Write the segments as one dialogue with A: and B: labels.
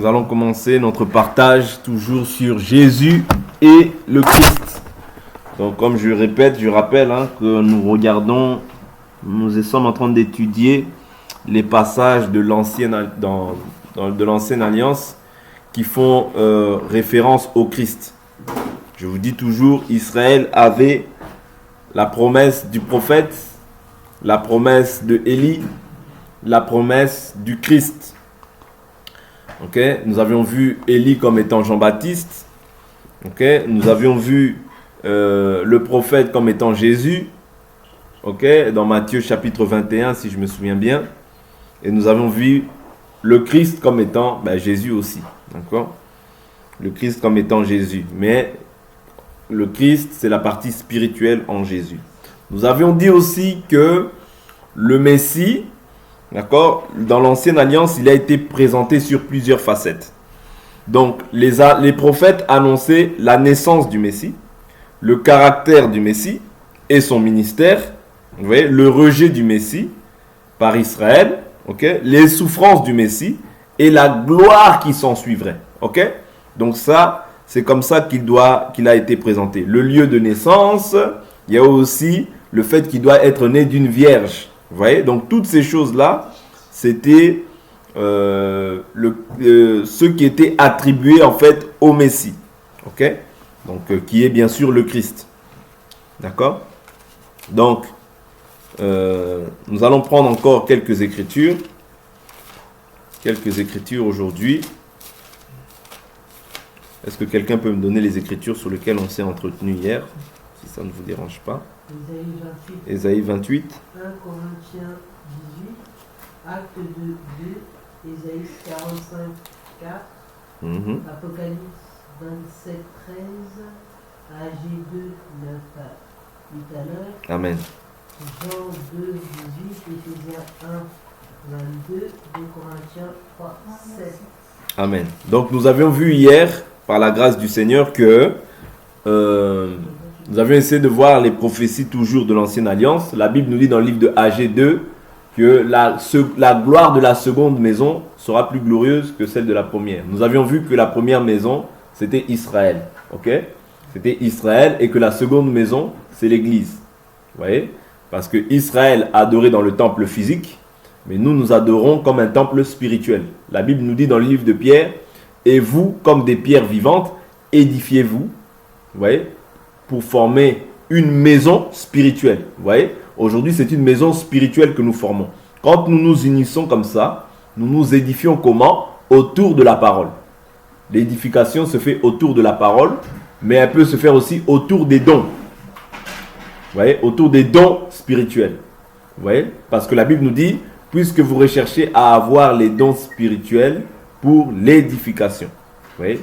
A: Nous allons commencer notre partage toujours sur Jésus et le Christ. Donc comme je répète, je rappelle que nous sommes en train d'étudier les passages de l'ancienne alliance qui font référence au Christ. Je vous dis toujours, Israël avait la promesse du prophète, la promesse de Élie, la promesse du Christ. Okay? Nous avions vu Élie comme étant Jean-Baptiste. Okay? Nous avions vu le prophète comme étant Jésus. Okay? Dans Matthieu chapitre 21, si je me souviens bien. Et nous avons vu le Christ comme étant Jésus aussi. D'accord? Le Christ comme étant Jésus. Mais le Christ, c'est la partie spirituelle en Jésus. Nous avions dit aussi que le Messie, d'accord, dans l'ancienne alliance, il a été présenté sur plusieurs facettes. Donc, les prophètes annonçaient la naissance du Messie, le caractère du Messie et son ministère, vous voyez, le rejet du Messie par Israël, okay, les souffrances du Messie et la gloire qui s'en suivrait. Okay? Donc ça, c'est comme ça qu'il a été présenté. Le lieu de naissance, il y a aussi le fait qu'il doit être né d'une vierge. Vous voyez, donc toutes ces choses-là, c'était ce qui était attribué en fait au Messie. Ok? Donc, qui est bien sûr le Christ. D'accord? Donc, nous allons prendre encore quelques écritures. Quelques écritures aujourd'hui. Est-ce que quelqu'un peut me donner les écritures sur lesquelles on s'est entretenu hier, si ça ne vous dérange pas? Ésaïe 28.
B: 1 Corinthiens 18, Acte 2, 2, Ésaïe 45, 4, Apocalypse 27, 13, AG 2, 9 tout à l'heure.
A: Amen.
B: Jean 2, 18, Éphésiens 1, 22, 2 Corinthiens 3, 7.
A: Amen. Donc nous avions vu hier, par la grâce du Seigneur, que nous avions essayé de voir les prophéties toujours de l'ancienne alliance. La Bible nous dit dans le livre de AG 2 que la gloire de la seconde maison sera plus glorieuse que celle de la première. Nous avions vu que la première maison, c'était Israël. Okay? C'était Israël et que la seconde maison, c'est l'Église. Vous voyez? Parce que Israël adorait dans le temple physique, mais nous adorons comme un temple spirituel. La Bible nous dit dans le livre de Pierre, et vous, comme des pierres vivantes, édifiez-vous, vous voyez, pour former une maison spirituelle. Vous voyez, aujourd'hui, c'est une maison spirituelle que nous formons. Quand nous nous unissons comme ça, nous nous édifions comment? Autour de la parole. L'édification se fait autour de la parole, mais elle peut se faire aussi autour des dons. Vous voyez, autour des dons spirituels. Vous voyez, parce que la Bible nous dit, puisque vous recherchez à avoir les dons spirituels pour l'édification. Vous voyez?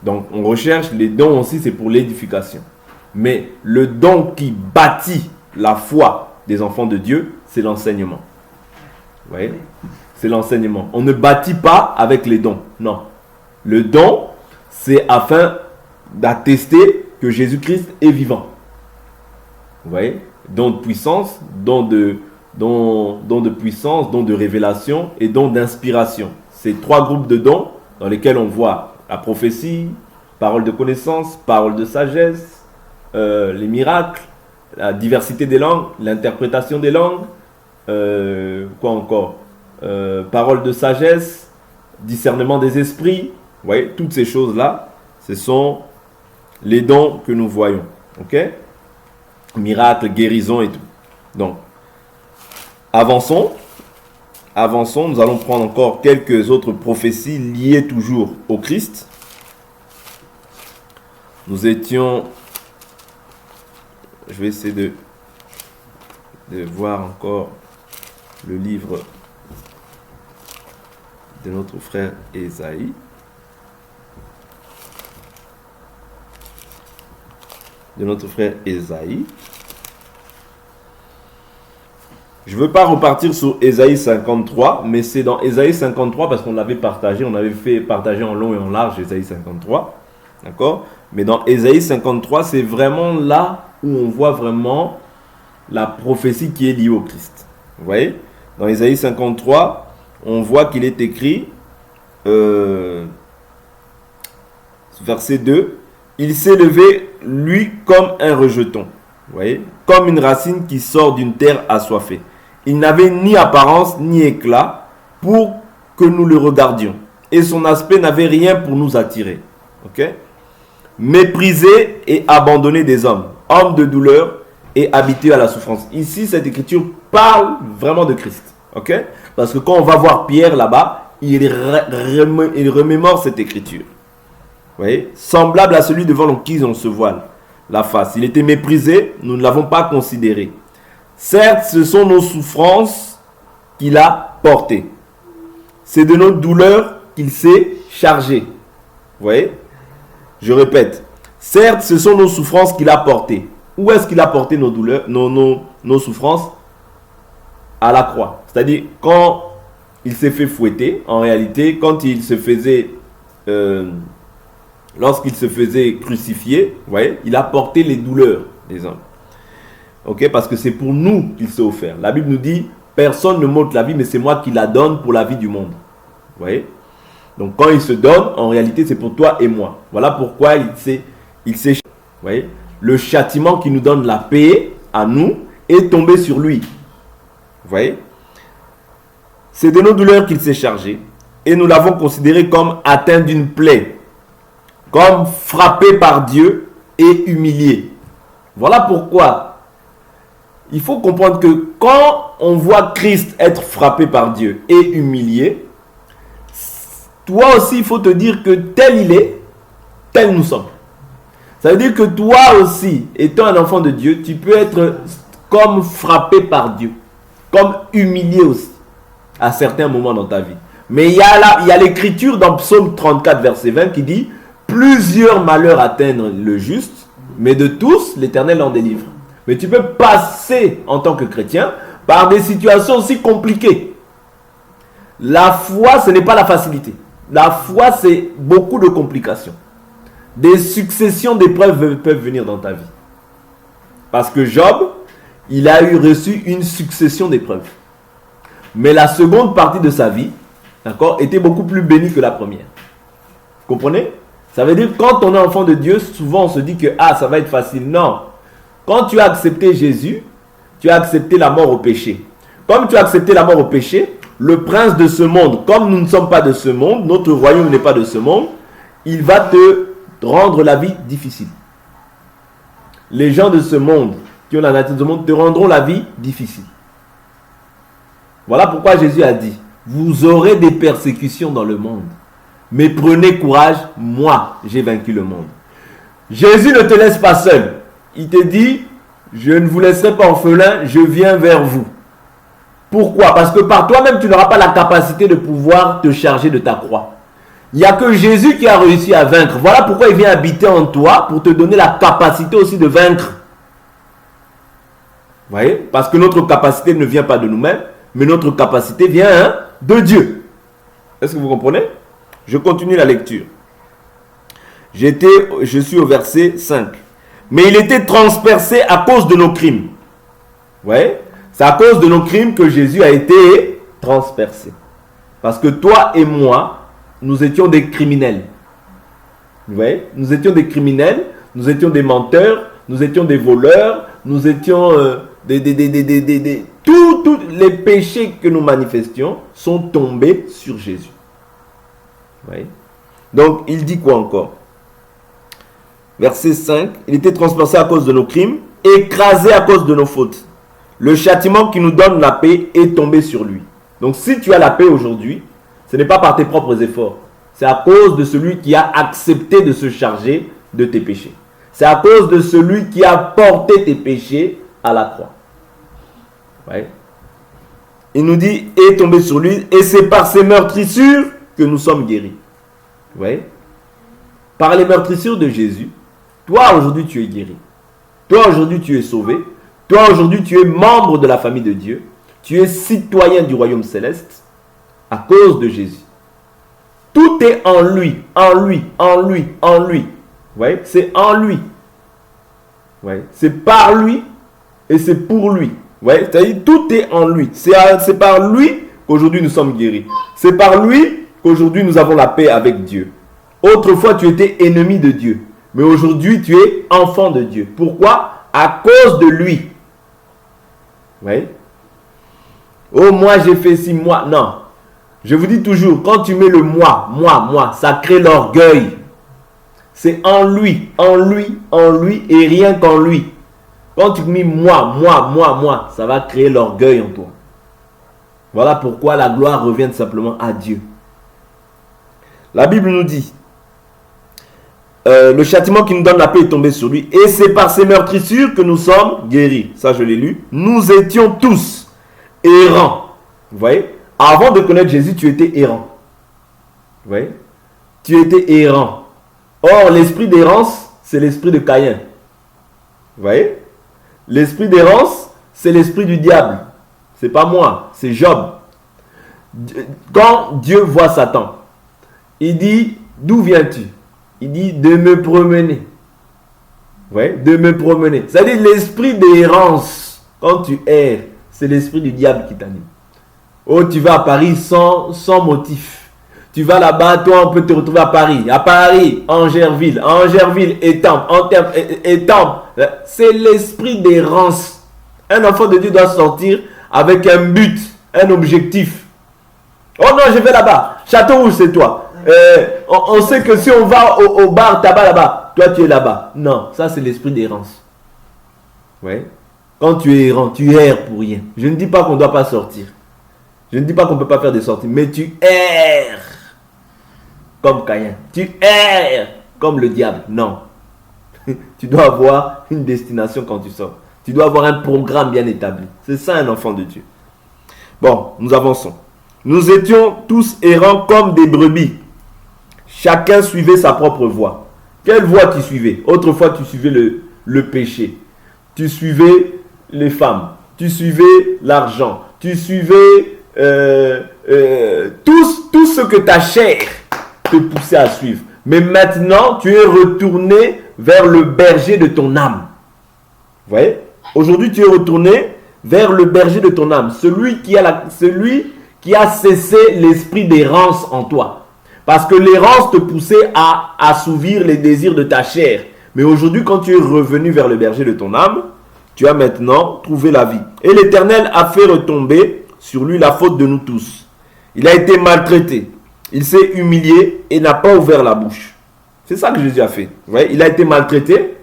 A: Donc, on recherche les dons aussi, c'est pour l'édification. Mais le don qui bâtit la foi des enfants de Dieu, c'est l'enseignement. Vous voyez? C'est l'enseignement. On ne bâtit pas avec les dons. Non. Le don, c'est afin d'attester que Jésus-Christ est vivant. Vous voyez? Don de puissance, don de puissance, don de révélation et don d'inspiration. C'est trois groupes de dons dans lesquels on voit la prophétie, parole de connaissance, parole de sagesse, les miracles, la diversité des langues, l'interprétation des langues, quoi encore, parole de sagesse, discernement des esprits. Vous voyez, toutes ces choses-là, ce sont les dons que nous voyons. Ok? Miracles, guérison et tout. Donc, avançons, nous allons prendre encore quelques autres prophéties liées toujours au Christ. Nous étions, je vais essayer de voir encore le livre de notre frère Ésaïe. Je ne veux pas repartir sur Ésaïe 53, mais c'est dans Ésaïe 53 parce qu'on l'avait partagé, on avait fait partager en long et en large Ésaïe 53. D'accord? Mais dans Ésaïe 53, c'est vraiment là où on voit vraiment la prophétie qui est liée au Christ. Vous voyez? Dans Ésaïe 53, on voit qu'il est écrit verset 2, il s'est levé, lui, comme un rejeton. Vous voyez, comme une racine qui sort d'une terre assoiffée. Il n'avait ni apparence ni éclat pour que nous le regardions. Et son aspect n'avait rien pour nous attirer. Ok? Méprisé et abandonné des hommes, homme de douleur et habitué à la souffrance. Ici, cette écriture parle vraiment de Christ. Ok? Parce que quand on va voir Pierre là-bas, il remémore cette écriture. Vous voyez? Semblable à celui devant qui on se voile la face. Il était méprisé, nous ne l'avons pas considéré. Certes, ce sont nos souffrances qu'il a portées. C'est de nos douleurs qu'il s'est chargé. Vous voyez? Je répète. Certes, ce sont nos souffrances qu'il a portées. Où est-ce qu'il a porté nos douleurs, nos souffrances? À la croix. C'est-à-dire, quand il s'est fait fouetter, en réalité, quand il se faisait... lorsqu'il se faisait crucifier, vous voyez, il a porté les douleurs des hommes. Ok, parce que c'est pour nous qu'il s'est offert. La Bible nous dit, personne ne m'ôte la vie, mais c'est moi qui la donne pour la vie du monde. Vous voyez? Donc quand il se donne, en réalité, c'est pour toi et moi. Voilà pourquoi il s'est... Vous voyez? Le châtiment qui nous donne la paix à nous est tombé sur lui. Vous voyez? C'est de nos douleurs qu'il s'est chargé. Et nous l'avons considéré comme atteint d'une plaie. Comme frappé par Dieu et humilié. Voilà pourquoi il faut comprendre que quand on voit Christ être frappé par Dieu et humilié, toi aussi il faut te dire que tel il est, tel nous sommes. Ça veut dire que toi aussi, étant un enfant de Dieu, tu peux être comme frappé par Dieu, comme humilié aussi, à certains moments dans ta vie. Mais il y a l'écriture dans Psaume 34, verset 20 qui dit « Plusieurs malheurs atteignent le juste, mais de tous, l'Éternel en délivre. » Mais tu peux passer en tant que chrétien par des situations aussi compliquées. La foi, ce n'est pas la facilité. La foi, c'est beaucoup de complications. Des successions d'épreuves peuvent venir dans ta vie. Parce que Job, il a reçu une succession d'épreuves. Mais la seconde partie de sa vie, d'accord, était beaucoup plus bénie que la première. Vous comprenez? Ça veut dire que quand on est enfant de Dieu, souvent on se dit que ça va être facile. Non. Quand tu as accepté Jésus, tu as accepté la mort au péché. Comme tu as accepté la mort au péché, le prince de ce monde, comme nous ne sommes pas de ce monde, notre royaume n'est pas de ce monde, il va te rendre la vie difficile. Les gens de ce monde, qui ont la nature de ce monde, te rendront la vie difficile. Voilà pourquoi Jésus a dit, vous aurez des persécutions dans le monde. Mais prenez courage, moi, j'ai vaincu le monde. Jésus ne te laisse pas seul. Il te dit, je ne vous laisserai pas orphelin, je viens vers vous. Pourquoi? Parce que par toi-même, tu n'auras pas la capacité de pouvoir te charger de ta croix. Il n'y a que Jésus qui a réussi à vaincre. Voilà pourquoi il vient habiter en toi, pour te donner la capacité aussi de vaincre. Vous voyez? Parce que notre capacité ne vient pas de nous-mêmes, mais notre capacité vient de Dieu. Est-ce que vous comprenez? Je continue la lecture. Je suis au verset 5. Mais il était transpercé à cause de nos crimes. Vous voyez? C'est à cause de nos crimes que Jésus a été transpercé. Parce que toi et moi, nous étions des criminels. Vous voyez? Nous étions des criminels, nous étions des menteurs, nous étions des voleurs, nous étions tous les péchés que nous manifestions sont tombés sur Jésus. Vous voyez? Donc, il dit quoi encore? Verset 5, il était transpercé à cause de nos crimes, écrasé à cause de nos fautes. Le châtiment qui nous donne la paix est tombé sur lui. Donc si tu as la paix aujourd'hui, ce n'est pas par tes propres efforts. C'est à cause de celui qui a accepté de se charger de tes péchés. C'est à cause de celui qui a porté tes péchés à la croix. Ouais. Il nous dit, est tombé sur lui, et c'est par ses meurtrissures que nous sommes guéris. Ouais. Par les meurtrissures de Jésus, toi aujourd'hui tu es guéri. Toi aujourd'hui tu es sauvé. Toi aujourd'hui tu es membre de la famille de Dieu. Tu es citoyen du royaume céleste à cause de Jésus. Tout est en lui, en lui, en lui, en lui. Vous voyez? C'est en lui. Vous voyez? C'est par lui et c'est pour lui. Vous voyez? C'est-à-dire tout est en lui. C'est par lui qu'aujourd'hui nous sommes guéris. C'est par lui qu'aujourd'hui nous avons la paix avec Dieu. Autrefois, tu étais ennemi de Dieu. Mais aujourd'hui, tu es enfant de Dieu. Pourquoi? À cause de lui. Vous voyez? Oh, moi, j'ai fait ci, moi. Non. Je vous dis toujours, quand tu mets le moi, ça crée l'orgueil. C'est en lui, et rien qu'en lui. Quand tu mets moi, ça va créer l'orgueil en toi. Voilà pourquoi la gloire revient simplement à Dieu. La Bible nous dit, le châtiment qui nous donne la paix est tombé sur lui. Et c'est par ses meurtrissures que nous sommes guéris. Ça, je l'ai lu. Nous étions tous errants. Vous voyez? Avant de connaître Jésus, tu étais errant. Vous voyez? Tu étais errant. Or, l'esprit d'errance, c'est l'esprit de Caïn. Vous voyez? L'esprit d'errance, c'est l'esprit du diable. C'est pas moi, c'est Job. Quand Dieu voit Satan, il dit, d'où viens-tu? Il dit, de me promener. Vous voyez? De me promener. C'est-à-dire l'esprit d'errance. Quand tu erres, c'est l'esprit du diable qui t'anime. Oh, tu vas à Paris sans motif. Tu vas là-bas, toi, on peut te retrouver à Paris, Angerville, Étampes. C'est l'esprit d'errance. Un enfant de Dieu doit sortir avec un but, un objectif. Oh non, je vais là-bas. Château Rouge, c'est toi. On sait que si on va au bar tabac là-bas, toi, tu es là-bas. Non, ça, c'est l'esprit d'errance. Ouais. Quand tu es errant, tu erres pour rien. Je ne dis pas qu'on ne doit pas sortir. Je ne dis pas qu'on ne peut pas faire des sorties, mais tu erres comme Caïn. Tu erres comme le diable. Non. Tu dois avoir une destination quand tu sors. Tu dois avoir un programme bien établi. C'est ça un enfant de Dieu. Bon, nous avançons. Nous étions tous errants comme des brebis. Chacun suivait sa propre voie. Quelle voie tu suivais? Autrefois, tu suivais le péché. Tu suivais les femmes. Tu suivais l'argent. Tu suivais tout ce que ta chair te poussait à suivre. Mais maintenant, tu es retourné vers le berger de ton âme. Vous voyez? Aujourd'hui, tu es retourné vers le berger de ton âme. Celui qui a cessé l'esprit d'errance en toi. Parce que l'errance te poussait à assouvir les désirs de ta chair. Mais aujourd'hui, quand tu es revenu vers le berger de ton âme, tu as maintenant trouvé la vie. Et l'Éternel a fait retomber sur lui la faute de nous tous. Il a été maltraité. Il s'est humilié et n'a pas ouvert la bouche. C'est ça que Jésus a fait. Vous voyez, il a été maltraité,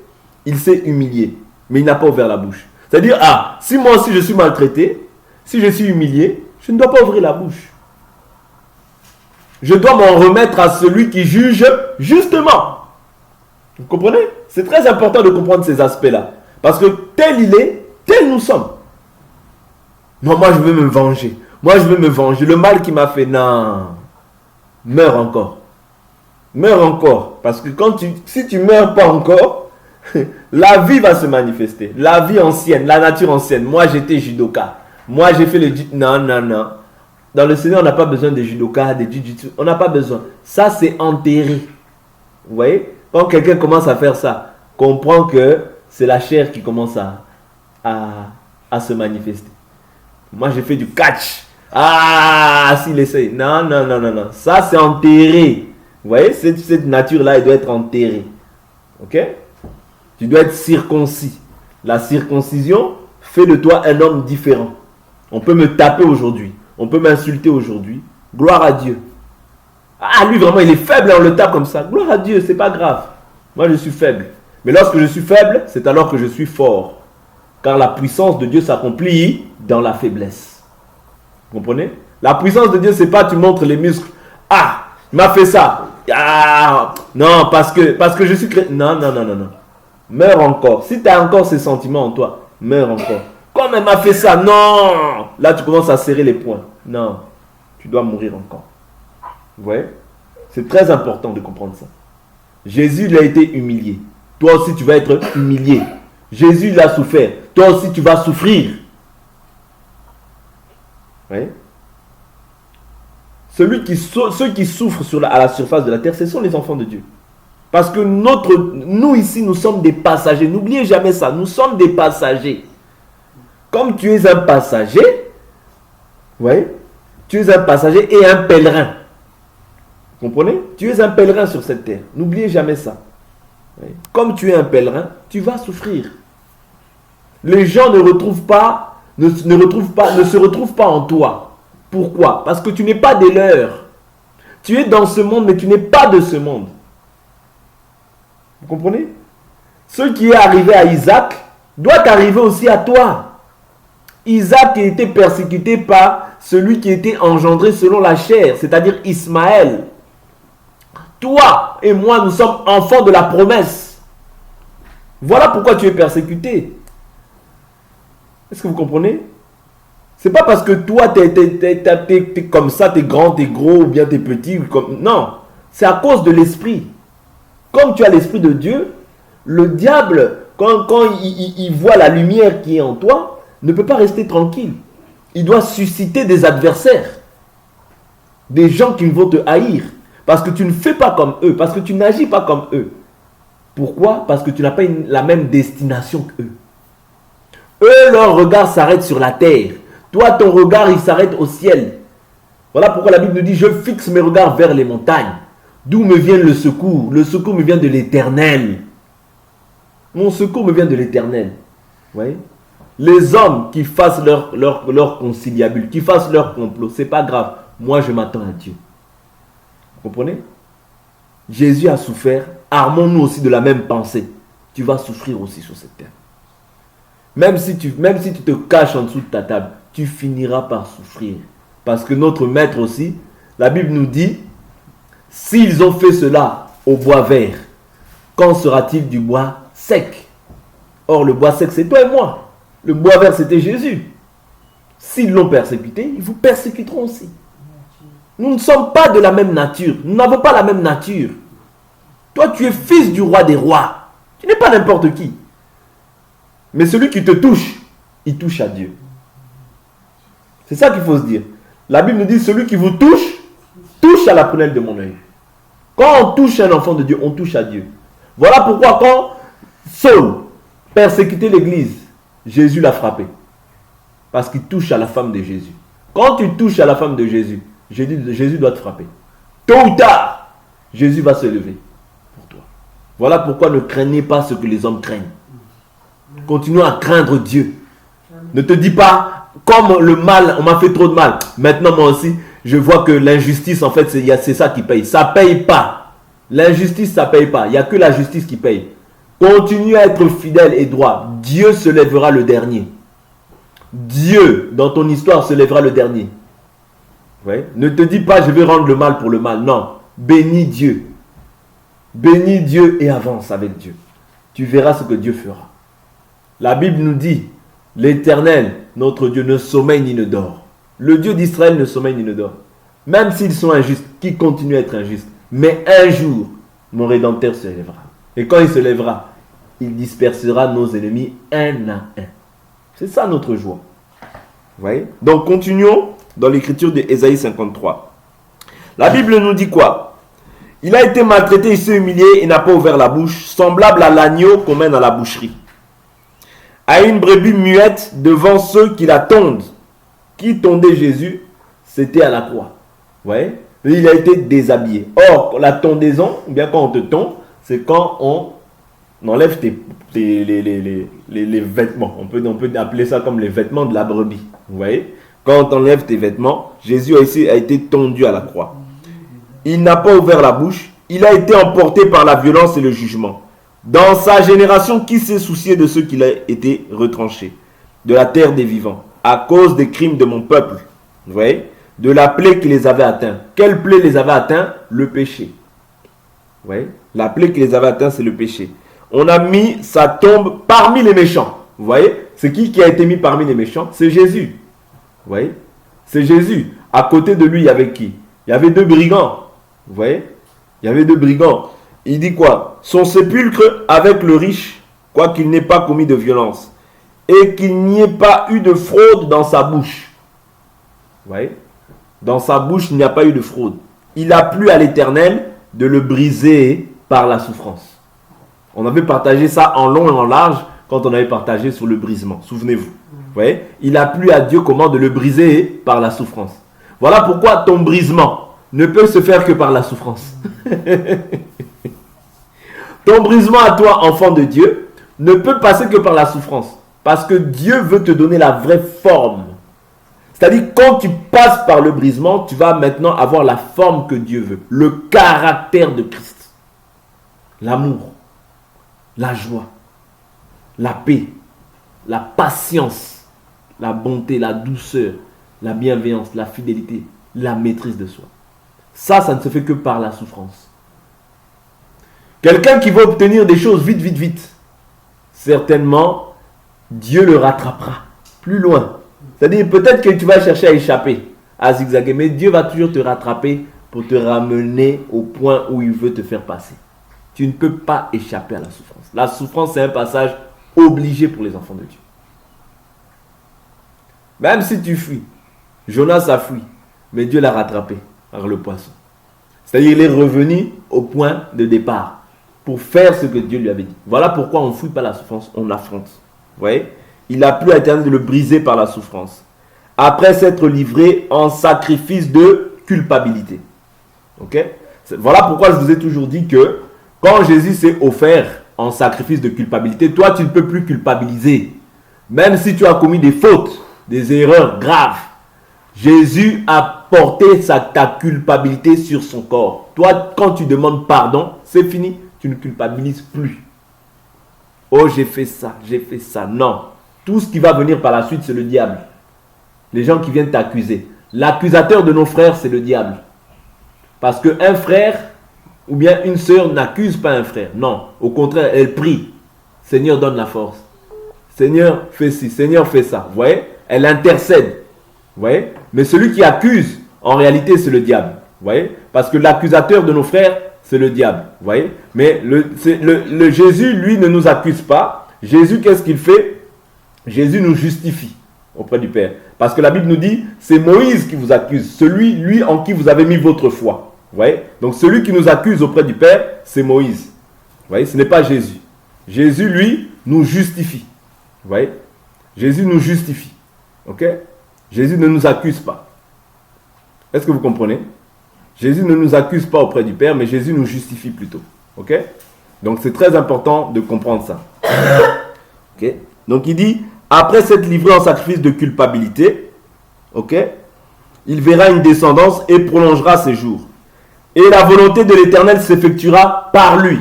A: il s'est humilié, mais il n'a pas ouvert la bouche. C'est-à-dire, si moi aussi je suis maltraité, si je suis humilié, je ne dois pas ouvrir la bouche. Je dois m'en remettre à celui qui juge justement. Vous comprenez? C'est très important de comprendre ces aspects-là. Parce que tel il est, tel nous sommes. Non, moi je veux me venger. Moi je veux me venger. Le mal qui m'a fait, non. Meurs encore. Meurs encore. Parce que si tu ne meurs pas encore, la vie va se manifester. La vie ancienne, la nature ancienne. Moi j'étais judoka. Moi j'ai fait le... Non. Dans le Seigneur, on n'a pas besoin de judoka, de jujutsu. On n'a pas besoin. Ça, c'est enterré. Vous voyez? Quand quelqu'un commence à faire ça, comprend que c'est la chair qui commence à se manifester. Moi, j'ai fait du catch. S'il essaye. Non. Ça, c'est enterré. Vous voyez? Cette nature-là, elle doit être enterrée. Ok? Tu dois être circoncis. La circoncision fait de toi un homme différent. On peut me taper aujourd'hui. On peut m'insulter aujourd'hui. Gloire à Dieu. Lui vraiment, il est faible, on le tape comme ça. Gloire à Dieu, c'est pas grave. Moi, je suis faible. Mais lorsque je suis faible, c'est alors que je suis fort. Car la puissance de Dieu s'accomplit dans la faiblesse. Vous comprenez? La puissance de Dieu, c'est pas tu montres les muscles. Il m'a fait ça. Non, parce que je suis chrétien. Non. Meurs encore. Si tu as encore ces sentiments en toi, meurs encore. Comme elle m'a fait ça, non. Là, tu commences à serrer les poings. Non, tu dois mourir encore. Vous voyez? C'est très important de comprendre ça. Jésus, il a été humilié. Toi aussi, tu vas être humilié. Jésus, il a souffert. Toi aussi, tu vas souffrir. Vous voyez? Ceux qui souffrent à la surface de la terre, ce sont les enfants de Dieu. Parce que nous ici, nous sommes des passagers. N'oubliez jamais ça. Nous sommes des passagers. Comme tu es un passager, tu es un passager et un pèlerin. Vous Vous comprenez? Tu es un pèlerin sur cette terre. N'oubliez jamais ça. Oui. Comme tu es un pèlerin, tu vas souffrir. Les gens ne se retrouvent pas en toi. Pourquoi? Parce que tu n'es pas des leurs. Tu es dans ce monde, mais tu n'es pas de ce monde. Vous comprenez? Ce qui est arrivé à Isaac doit arriver aussi à toi. Isaac a été persécuté par celui qui était engendré selon la chair, c'est-à-dire Ismaël. Toi et moi, nous sommes enfants de la promesse. Voilà pourquoi tu es persécuté. Est-ce que vous comprenez? C'est pas parce que toi, t'es comme ça, t'es grand, t'es gros, ou bien t'es petit. Non, c'est à cause de l'esprit. Comme tu as l'esprit de Dieu, le diable, quand il voit la lumière qui est en toi, ne peut pas rester tranquille. Il doit susciter des adversaires. Des gens qui vont te haïr. Parce que tu ne fais pas comme eux. Parce que tu n'agis pas comme eux. Pourquoi? Parce que tu n'as pas la même destination qu'eux. Eux, leur regard s'arrête sur la terre. Toi, ton regard, il s'arrête au ciel. Voilà pourquoi la Bible nous dit, je fixe mes regards vers les montagnes. D'où me vient le secours? Le secours me vient de l'Éternel. Mon secours me vient de l'Éternel. Vous voyez? Les hommes qui fassent leur conciliabule, qui fassent leur complot, c'est pas grave. Moi, je m'attends à Dieu. Vous comprenez? Jésus a souffert. Armons-nous aussi de la même pensée. Tu vas souffrir aussi sur cette terre. Même si tu te caches en dessous de ta table, tu finiras par souffrir. Parce que notre maître aussi, la Bible nous dit, s'ils ont fait cela au bois vert, qu'en sera-t-il du bois sec? Or, le bois sec, c'est toi et moi. Le bois vert, c'était Jésus. S'ils l'ont persécuté, ils vous persécuteront aussi. Nous ne sommes pas de la même nature. Nous n'avons pas la même nature. Toi, tu es fils du roi des rois. Tu n'es pas n'importe qui. Mais celui qui te touche, il touche à Dieu. C'est ça qu'il faut se dire. La Bible nous dit, celui qui vous touche, touche à la prunelle de mon œil. Quand on touche un enfant de Dieu, on touche à Dieu. Voilà pourquoi quand Saul persécutait l'église, Jésus l'a frappé. Parce qu'il touche à la femme de Jésus. Quand tu touches à la femme de Jésus, Jésus doit te frapper. Tôt ou tard, Jésus va se lever pour toi. Voilà pourquoi ne craignez pas ce que les hommes craignent. Continuons à craindre Dieu. Ne te dis pas, comme le mal, on m'a fait trop de mal. Maintenant, moi aussi, je vois que l'injustice, en fait, c'est ça qui paye. Ça ne paye pas. L'injustice, ça ne paye pas. Il n'y a que la justice qui paye. Continue à être fidèle et droit. Dieu se lèvera le dernier. Dieu, dans ton histoire, se lèvera le dernier. Ouais. Ne te dis pas, je vais rendre le mal pour le mal. Non. Bénis Dieu. Bénis Dieu et avance avec Dieu. Tu verras ce que Dieu fera. La Bible nous dit, l'Éternel, notre Dieu, ne sommeille ni ne dort. Le Dieu d'Israël ne sommeille ni ne dort. Même s'ils sont injustes, qui continuent à être injustes. Mais un jour, mon Rédempteur se lèvera. Et quand il se lèvera, il dispersera nos ennemis un à un. C'est ça notre joie. Vous voyez? Donc continuons dans l'écriture d'Ésaïe 53. La Bible nous dit quoi? Il a été maltraité, il s'est humilié, il n'a pas ouvert la bouche, semblable à l'agneau qu'on mène à la boucherie. À une brebis muette devant ceux qui la tondent. Qui tondait Jésus? C'était à la croix. Vous voyez? Il a été déshabillé. Or, la tondaison, ou bien quand on te tonde, c'est quand on enlève les vêtements. On peut appeler ça comme les vêtements de la brebis. Vous voyez? Quand on enlève tes vêtements, Jésus a été tondu à la croix. Il n'a pas ouvert la bouche. Il a été emporté par la violence et le jugement. Dans sa génération, qui s'est soucié de ceux qui a été retranchés? De la terre des vivants. À cause des crimes de mon peuple. Vous voyez? De la plaie qui les avait atteints. Quelle plaie les avait atteints? Le péché. Vous voyez? La plaie qui les avait atteints, c'est le péché. On a mis sa tombe parmi les méchants. Vous voyez? C'est qui a été mis parmi les méchants? C'est Jésus. Vous voyez? C'est Jésus. À côté de lui, il y avait qui? Il y avait 2 brigands. Vous voyez? Il y avait 2 brigands. Il dit quoi? Son sépulcre avec le riche, quoiqu'il n'ait pas commis de violence, et qu'il n'y ait pas eu de fraude dans sa bouche. Vous voyez? Dans sa bouche, il n'y a pas eu de fraude. Il a plu à l'Éternel de le briser par la souffrance. On avait partagé ça en long et en large quand on avait partagé sur le brisement. Souvenez-vous. Vous voyez? Il a plu à Dieu comment de le briser par la souffrance. Voilà pourquoi ton brisement, ne peut se faire que par la souffrance. Ton brisement à toi, enfant de Dieu, ne peut passer que par la souffrance. Parce que Dieu veut te donner la vraie forme. C'est-à-dire, quand tu passes par le brisement, tu vas maintenant avoir la forme que Dieu veut. Le caractère de Christ. L'amour, la joie, la paix, la patience, la bonté, la douceur, la bienveillance, la fidélité, la maîtrise de soi. Ça ne se fait que par la souffrance. Quelqu'un qui veut obtenir des choses vite, vite, vite, certainement, Dieu le rattrapera plus loin. C'est-à-dire, peut-être que tu vas chercher à échapper, à zigzaguer, mais Dieu va toujours te rattraper pour te ramener au point où il veut te faire passer. Tu ne peux pas échapper à la souffrance. La souffrance, c'est un passage obligé pour les enfants de Dieu. Même si tu fuis, Jonas a fui, mais Dieu l'a rattrapé par le poisson. C'est-à-dire, il est revenu au point de départ pour faire ce que Dieu lui avait dit. Voilà pourquoi on ne fuit pas la souffrance, on l'affronte. Vous voyez? Il a plu à l'Éternel de le briser par la souffrance. Après s'être livré en sacrifice de culpabilité. Ok? Voilà pourquoi je vous ai toujours dit que quand Jésus s'est offert en sacrifice de culpabilité, toi tu ne peux plus culpabiliser. Même si tu as commis des fautes, des erreurs graves, Jésus a porté ta culpabilité sur son corps. Toi, quand tu demandes pardon, c'est fini. Tu ne culpabilises plus. Oh, j'ai fait ça. Non. Tout ce qui va venir par la suite, c'est le diable. Les gens qui viennent t'accuser. L'accusateur de nos frères, c'est le diable. Parce qu'un frère ou bien une sœur n'accuse pas un frère. Non. Au contraire, elle prie. Seigneur, donne la force. Seigneur, fais ci. Seigneur, fais ça. Vous voyez? Elle intercède. Vous voyez? Mais celui qui accuse, en réalité, c'est le diable. Vous voyez? Parce que l'accusateur de nos frères, c'est le diable. Vous voyez? Mais le Jésus, lui, ne nous accuse pas. Jésus, qu'est-ce qu'il fait? Jésus nous justifie auprès du Père. Parce que la Bible nous dit, c'est Moïse qui vous accuse. Celui, lui, en qui vous avez mis votre foi. Vous voyez? Donc, celui qui nous accuse auprès du Père, c'est Moïse. Vous voyez? Ce n'est pas Jésus. Jésus, lui, nous justifie. Vous voyez? Jésus nous justifie. Ok? Jésus ne nous accuse pas. Est-ce que vous comprenez? Jésus ne nous accuse pas auprès du Père, mais Jésus nous justifie plutôt. Ok? Donc c'est très important de comprendre ça. Ok? Donc il dit, après s'être livré en sacrifice de culpabilité, ok? Il verra une descendance et prolongera ses jours. Et la volonté de l'Éternel s'effectuera par lui.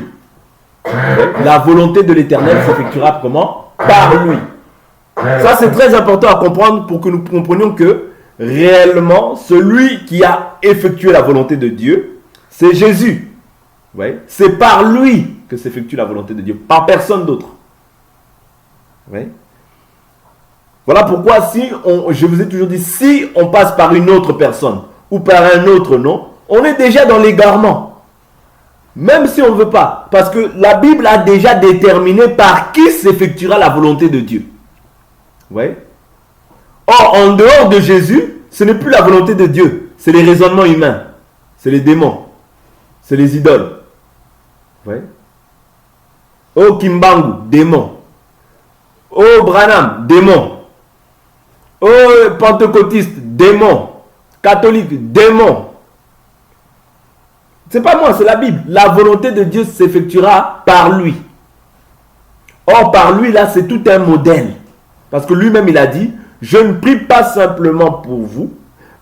A: Okay? La volonté de l'Éternel s'effectuera comment? Par lui. Ça, c'est très important à comprendre pour que nous comprenions que réellement, celui qui a effectué la volonté de Dieu, c'est Jésus. Ouais. C'est par lui que s'effectue la volonté de Dieu, par personne d'autre. Ouais. Voilà pourquoi je vous ai toujours dit, si on passe par une autre personne ou par un autre nom, on est déjà dans l'égarement. Même si on ne veut pas. Parce que la Bible a déjà déterminé par qui s'effectuera la volonté de Dieu. Ouais. Or, en dehors de Jésus, ce n'est plus la volonté de Dieu. C'est les raisonnements humains. C'est les démons. C'est les idoles. Ouais. Oh Kimbangu, démon. Oh Branham, démon. Oh pentecôtiste, démon. Catholique, démon. C'est pas moi, c'est la Bible. La volonté de Dieu s'effectuera par lui. Or, par lui, là, c'est tout un modèle. Parce que lui-même, il a dit, je ne prie pas simplement pour vous,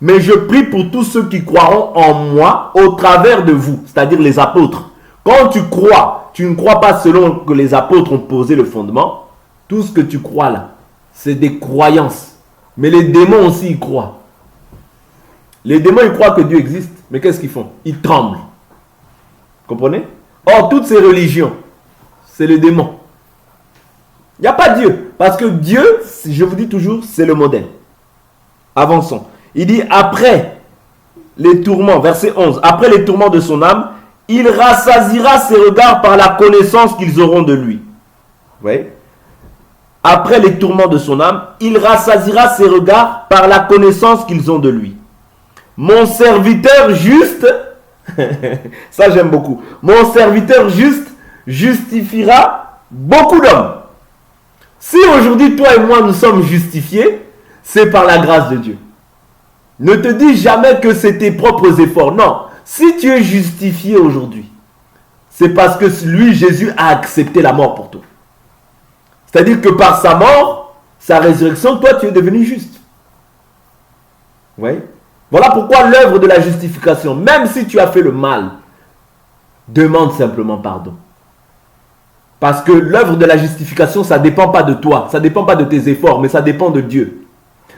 A: mais je prie pour tous ceux qui croiront en moi au travers de vous, c'est-à-dire les apôtres. Quand tu crois, tu ne crois pas selon que les apôtres ont posé le fondement. Tout ce que tu crois là, c'est des croyances. Mais les démons aussi, ils croient. Les démons, ils croient que Dieu existe. Mais qu'est-ce qu'ils font? Ils tremblent. Comprenez? Or, toutes ces religions, c'est les démons. Il n'y a pas Dieu. Parce que Dieu, je vous dis toujours, c'est le modèle. Avançons. Il dit, après les tourments, verset 11, après les tourments de son âme, il rassasiera ses regards par la connaissance qu'ils auront de lui. Vous voyez? Après les tourments de son âme, il rassasiera ses regards par la connaissance qu'ils ont de lui. Mon serviteur juste, ça j'aime beaucoup, mon serviteur juste justifiera beaucoup d'hommes. Si aujourd'hui toi et moi nous sommes justifiés, c'est par la grâce de Dieu. Ne te dis jamais que c'est tes propres efforts. Non. Si tu es justifié aujourd'hui, c'est parce que lui, Jésus, a accepté la mort pour toi. C'est-à-dire que par sa mort, sa résurrection, toi, tu es devenu juste. Oui. Voilà pourquoi l'œuvre de la justification, même si tu as fait le mal, demande simplement pardon. Parce que l'œuvre de la justification, ça ne dépend pas de toi, ça ne dépend pas de tes efforts, mais ça dépend de Dieu.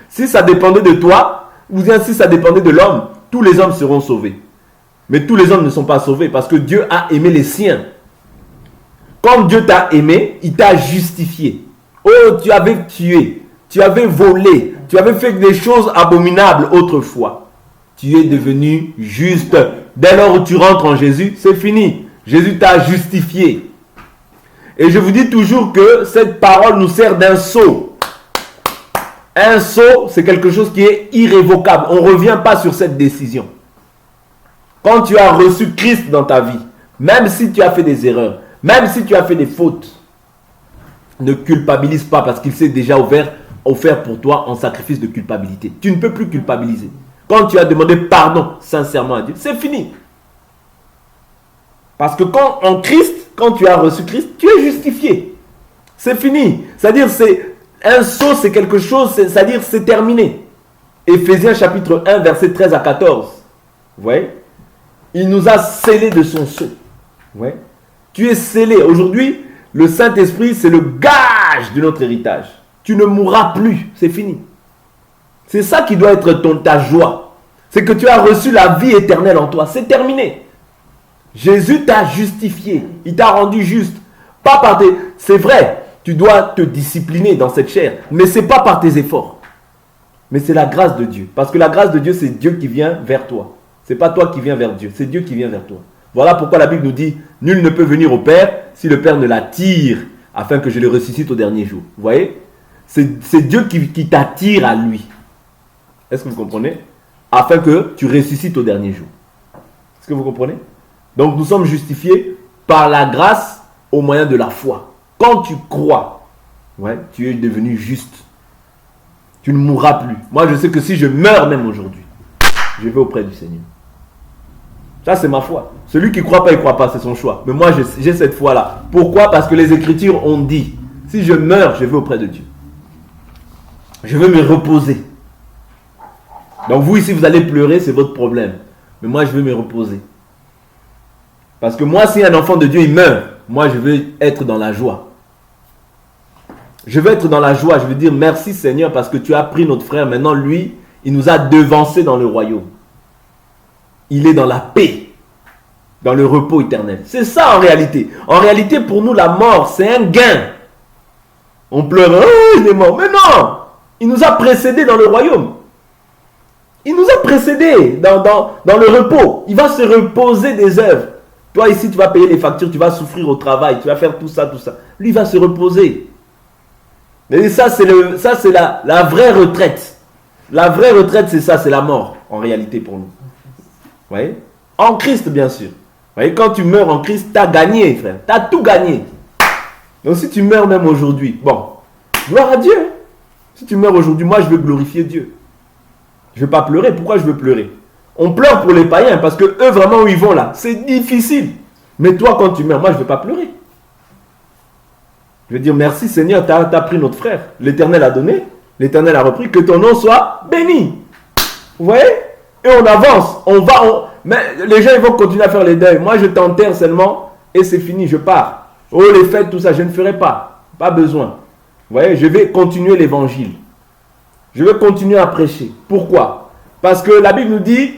A: Si ça dépendait de toi, ou bien si ça dépendait de l'homme, tous les hommes seront sauvés. Mais tous les hommes ne sont pas sauvés parce que Dieu a aimé les siens. Comme Dieu t'a aimé, il t'a justifié. Oh, tu avais tué, tu avais volé, tu avais fait des choses abominables autrefois. Tu es devenu juste. Dès lors où tu rentres en Jésus, c'est fini. Jésus t'a justifié. Et je vous dis toujours que cette parole nous sert d'un sceau. Un sceau, c'est quelque chose qui est irrévocable. On ne revient pas sur cette décision. Quand tu as reçu Christ dans ta vie, même si tu as fait des erreurs, même si tu as fait des fautes, ne culpabilise pas parce qu'il s'est déjà offert pour toi en sacrifice de culpabilité. Tu ne peux plus culpabiliser. Quand tu as demandé pardon sincèrement à Dieu, c'est fini. Parce que quand tu as reçu Christ, tu es justifié. C'est fini. C'est-à-dire, c'est un sceau, c'est quelque chose, c'est-à-dire, c'est terminé. Éphésiens chapitre 1, versets 13 à 14. Vous voyez? Il nous a scellés de son sceau. Vous voyez? Tu es scellé. Aujourd'hui, le Saint-Esprit, c'est le gage de notre héritage. Tu ne mourras plus. C'est fini. C'est ça qui doit être ta joie. C'est que tu as reçu la vie éternelle en toi. C'est terminé. Jésus t'a justifié. Il t'a rendu juste. Pas par tes... C'est vrai, tu dois te discipliner dans cette chair. Mais ce n'est pas par tes efforts. Mais c'est la grâce de Dieu. Parce que la grâce de Dieu, c'est Dieu qui vient vers toi. Ce n'est pas toi qui viens vers Dieu. C'est Dieu qui vient vers toi. Voilà pourquoi la Bible nous dit, nul ne peut venir au Père si le Père ne l'attire afin que je le ressuscite au dernier jour. Vous voyez? C'est Dieu qui t'attire à lui. Est-ce que vous comprenez? Afin que tu ressuscites au dernier jour. Est-ce que vous comprenez? Donc nous sommes justifiés par la grâce au moyen de la foi. Quand tu crois, ouais, tu es devenu juste. Tu ne mourras plus. Moi je sais que si je meurs même aujourd'hui, je vais auprès du Seigneur. Ça c'est ma foi. Celui qui ne croit pas, il ne croit pas, c'est son choix. Mais moi j'ai cette foi-là. Pourquoi? Parce que les Écritures ont dit, si je meurs, je vais auprès de Dieu. Je veux me reposer. Donc vous ici, vous allez pleurer, c'est votre problème. Mais moi, je veux me reposer. Parce que moi, si un enfant de Dieu, il meurt, moi, je veux être dans la joie. Je veux être dans la joie. Je veux dire merci Seigneur parce que tu as pris notre frère. Maintenant, lui, il nous a devancés dans le royaume. Il est dans la paix, dans le repos éternel. C'est ça en réalité. En réalité, pour nous, la mort, c'est un gain. On pleure, oh, il est mort. Mais non, il nous a précédés dans le royaume. Il nous a précédés dans le repos. Il va se reposer des œuvres. Toi ici, tu vas payer les factures, tu vas souffrir au travail, tu vas faire tout ça, tout ça. Lui, il va se reposer. Et ça, c'est la vraie retraite. La vraie retraite, c'est ça, c'est la mort, en réalité, pour nous. Vous voyez? En Christ, bien sûr. Vous voyez, quand tu meurs en Christ, tu as gagné, frère. Tu as tout gagné. Donc, si tu meurs même aujourd'hui, bon, gloire à Dieu. Si tu meurs aujourd'hui, moi, je veux glorifier Dieu. Je ne vais pas pleurer. Pourquoi je veux pleurer? On pleure pour les païens parce que eux, vraiment, où ils vont là, c'est difficile. Mais toi, quand tu meurs, moi, je ne vais pas pleurer. Je vais dire merci Seigneur, tu as pris notre frère. L'Éternel a donné, l'Éternel a repris, que ton nom soit béni. Vous voyez? Et on avance. Mais les gens, ils vont continuer à faire les deuils. Moi, je t'enterre seulement et c'est fini, je pars. Oh, les fêtes, tout ça, je ne ferai pas. Pas besoin. Vous voyez? Je vais continuer l'évangile. Je vais continuer à prêcher. Pourquoi? Parce que la Bible nous dit,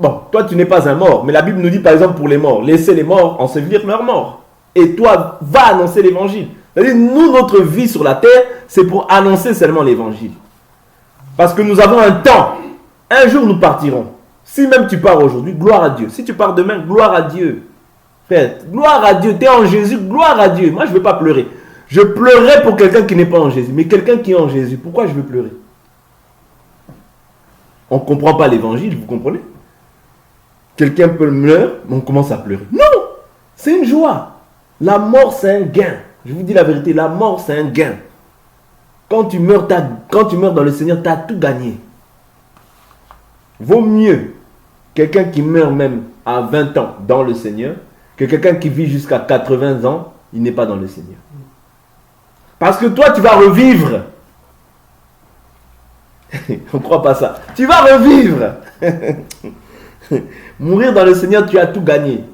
A: bon, toi tu n'es pas un mort, mais la Bible nous dit par exemple pour les morts, laissez les morts ensevelir leurs morts. Et toi, va annoncer l'évangile. C'est-à-dire, nous, notre vie sur la terre, c'est pour annoncer seulement l'évangile. Parce que nous avons un temps. Un jour, nous partirons. Si même tu pars aujourd'hui, gloire à Dieu. Si tu pars demain, gloire à Dieu. Frère, gloire à Dieu. Tu es en Jésus, gloire à Dieu. Moi, je ne vais pas pleurer. Je pleurerai pour quelqu'un qui n'est pas en Jésus. Mais quelqu'un qui est en Jésus, pourquoi je veux pleurer? On ne comprend pas l'évangile, vous comprenez? Quelqu'un peut mourir, mais on commence à pleurer. Non! C'est une joie. La mort, c'est un gain. Je vous dis la vérité, la mort, c'est un gain. Quand tu meurs dans le Seigneur, tu as tout gagné. Vaut mieux quelqu'un qui meurt même à 20 ans dans le Seigneur que quelqu'un qui vit jusqu'à 80 ans, il n'est pas dans le Seigneur. Parce que toi, tu vas revivre. On ne croit pas ça. Tu vas revivre. Mourir dans le Seigneur, tu as tout gagné.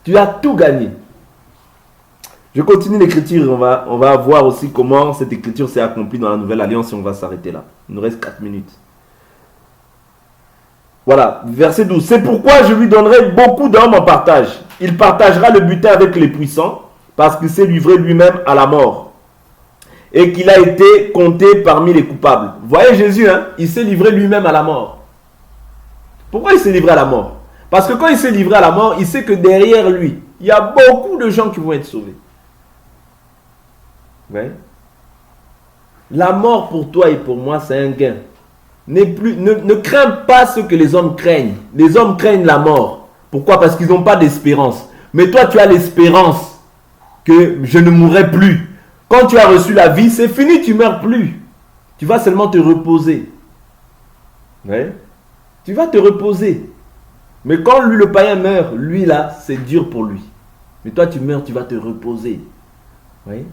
A: Tu as tout gagné. Je continue l'écriture. On va voir aussi comment cette écriture s'est accomplie dans la Nouvelle Alliance et on va s'arrêter là. Il nous reste 4 minutes. Voilà, verset 12. C'est pourquoi je lui donnerai beaucoup d'hommes en partage. Il partagera le butin avec les puissants parce qu'il s'est livré lui-même à la mort et qu'il a été compté parmi les coupables. Vous voyez Jésus, hein? Il s'est livré lui-même à la mort. Pourquoi il s'est livré à la mort? Parce que quand il s'est livré à la mort, il sait que derrière lui, il y a beaucoup de gens qui vont être sauvés. Ouais. La mort pour toi et pour moi, c'est un gain. Ne crains pas ce que les hommes craignent. Les hommes craignent la mort. Pourquoi? Parce qu'ils n'ont pas d'espérance. Mais toi, tu as l'espérance que je ne mourrai plus. Quand tu as reçu la vie, c'est fini, tu ne meurs plus. Tu vas seulement te reposer. Ouais. Tu vas te reposer. Mais quand lui, le païen meurt, lui là, c'est dur pour lui. Mais toi, tu meurs, tu vas te reposer. Oui.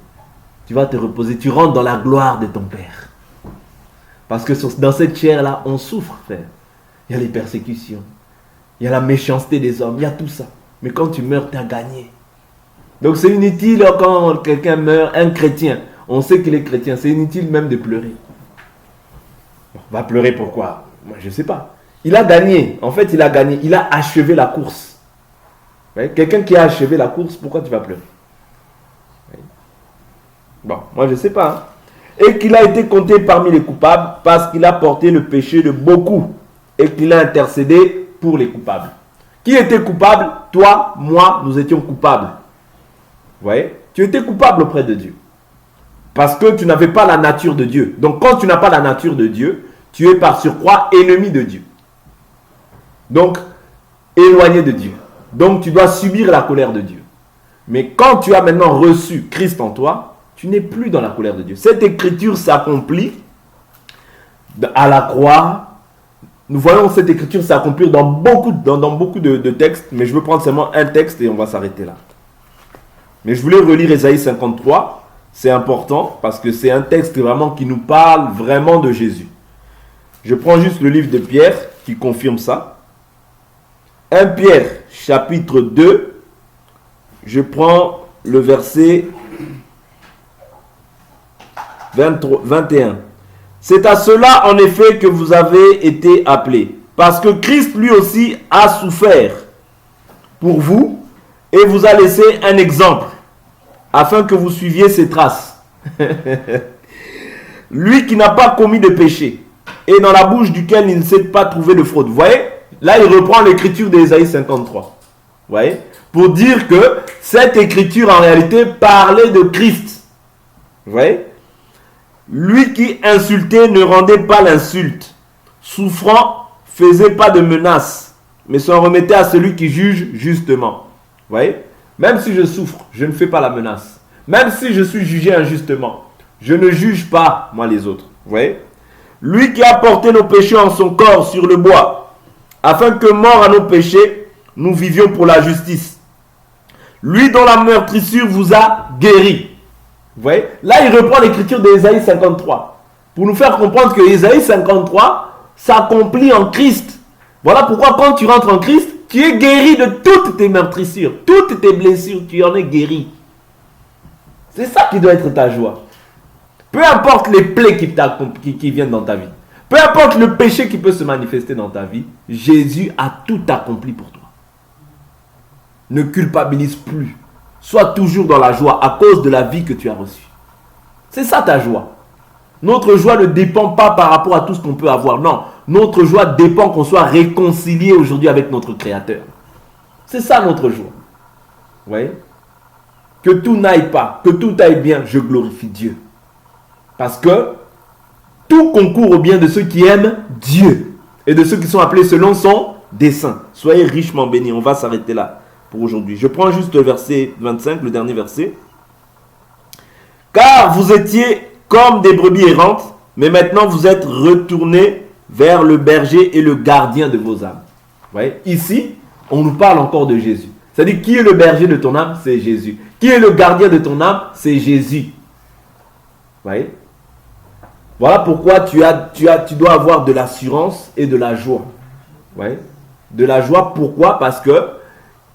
A: Tu vas te reposer. Tu rentres dans la gloire de ton Père. Parce que dans cette chair-là, on souffre, frère. Il y a les persécutions. Il y a la méchanceté des hommes. Il y a tout ça. Mais quand tu meurs, tu as gagné. Donc c'est inutile quand quelqu'un meurt, un chrétien. On sait qu'il est chrétien. C'est inutile même de pleurer. On va pleurer pourquoi? Moi, je ne sais pas. Il a gagné. En fait, il a gagné. Il a achevé la course. Ouais? Quelqu'un qui a achevé la course, pourquoi tu vas pleurer? Ouais. Bon, moi, je ne sais pas. Hein. Et qu'il a été compté parmi les coupables parce qu'il a porté le péché de beaucoup et qu'il a intercédé pour les coupables. Qui était coupable? Toi, moi, nous étions coupables. Vous voyez? Tu étais coupable auprès de Dieu. Parce que tu n'avais pas la nature de Dieu. Donc, quand tu n'as pas la nature de Dieu, tu es par surcroît ennemi de Dieu. Donc, éloigné de Dieu. Donc, tu dois subir la colère de Dieu. Mais quand tu as maintenant reçu Christ en toi, tu n'es plus dans la colère de Dieu. Cette écriture s'accomplit à la croix. Nous voyons cette écriture s'accomplir dans beaucoup de textes, mais je veux prendre seulement un texte et on va s'arrêter là. Mais je voulais relire Ésaïe 53. C'est important parce que c'est un texte vraiment qui nous parle vraiment de Jésus. Je prends juste le livre de Pierre qui confirme ça. 1 Pierre, chapitre 2. Je prends le verset 21. C'est à cela en effet que vous avez été appelés. Parce que Christ lui aussi a souffert pour vous et vous a laissé un exemple afin que vous suiviez ses traces. Lui qui n'a pas commis de péché et dans la bouche duquel il ne s'est pas trouvé de fraude. Vous voyez? Là, il reprend l'écriture d'Ésaïe 53. Vous voyez? Pour dire que cette écriture, en réalité, parlait de Christ. Vous voyez? Lui qui insultait ne rendait pas l'insulte. Souffrant, faisait pas de menaces, mais s'en remettait à celui qui juge justement. Vous voyez? Même si je souffre, je ne fais pas la menace. Même si je suis jugé injustement, je ne juge pas, moi, les autres. Vous voyez? Lui qui a porté nos péchés en son corps sur le bois, afin que, mort à nos péchés, nous vivions pour la justice. Lui dont la meurtrissure vous a guéri. Vous voyez? Là, il reprend l'écriture d'Ésaïe 53. Pour nous faire comprendre que Ésaïe 53 s'accomplit en Christ. Voilà pourquoi quand tu rentres en Christ, tu es guéri de toutes tes meurtrissures, toutes tes blessures, tu en es guéri. C'est ça qui doit être ta joie. Peu importe les plaies qui viennent dans ta vie. Peu importe le péché qui peut se manifester dans ta vie, Jésus a tout accompli pour toi. Ne culpabilise plus. Sois toujours dans la joie à cause de la vie que tu as reçue. C'est ça ta joie. Notre joie ne dépend pas par rapport à tout ce qu'on peut avoir. Non, notre joie dépend qu'on soit réconcilié aujourd'hui avec notre Créateur. C'est ça notre joie. Vous voyez? Que tout n'aille pas, que tout aille bien, je glorifie Dieu. Parce que tout concourt au bien de ceux qui aiment Dieu et de ceux qui sont appelés selon son dessein. Soyez richement bénis. On va s'arrêter là pour aujourd'hui. Je prends juste le verset 25, le dernier verset. Car vous étiez comme des brebis errantes, mais maintenant vous êtes retournés vers le berger et le gardien de vos âmes. Vous voyez, ici, on nous parle encore de Jésus. C'est-à-dire, qui est le berger de ton âme? C'est Jésus. Qui est le gardien de ton âme? C'est Jésus. Vous voyez? Voilà pourquoi tu dois avoir de l'assurance et de la joie. Vous voyez? De la joie, pourquoi? Parce que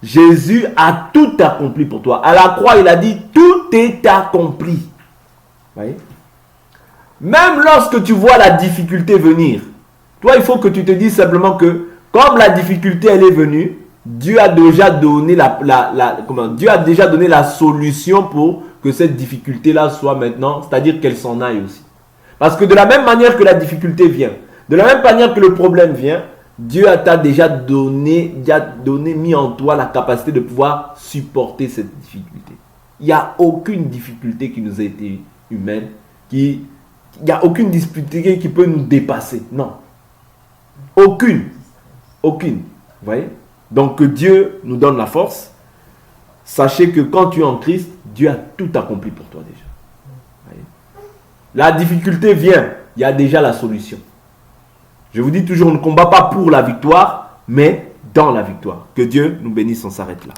A: Jésus a tout accompli pour toi. À la croix, il a dit, tout est accompli. Vous voyez? Même lorsque tu vois la difficulté venir, toi, il faut que tu te dises simplement que, comme la difficulté, elle est venue, Dieu a déjà donné Dieu a déjà donné la solution pour que cette difficulté-là soit maintenant, c'est-à-dire qu'elle s'en aille aussi. Parce que de la même manière que la difficulté vient, de la même manière que le problème vient, Dieu t'a déjà mis en toi la capacité de pouvoir supporter cette difficulté. Il n'y a aucune difficulté qui nous a été humaine, il n'y a aucune difficulté qui peut nous dépasser. Non. Aucune. Aucune. Vous voyez? Donc que Dieu nous donne la force. Sachez que quand tu es en Christ, Dieu a tout accompli pour toi déjà. Vous voyez? La difficulté vient, il y a déjà la solution. Je vous dis toujours, on ne combat pas pour la victoire, mais dans la victoire. Que Dieu nous bénisse, on s'arrête là.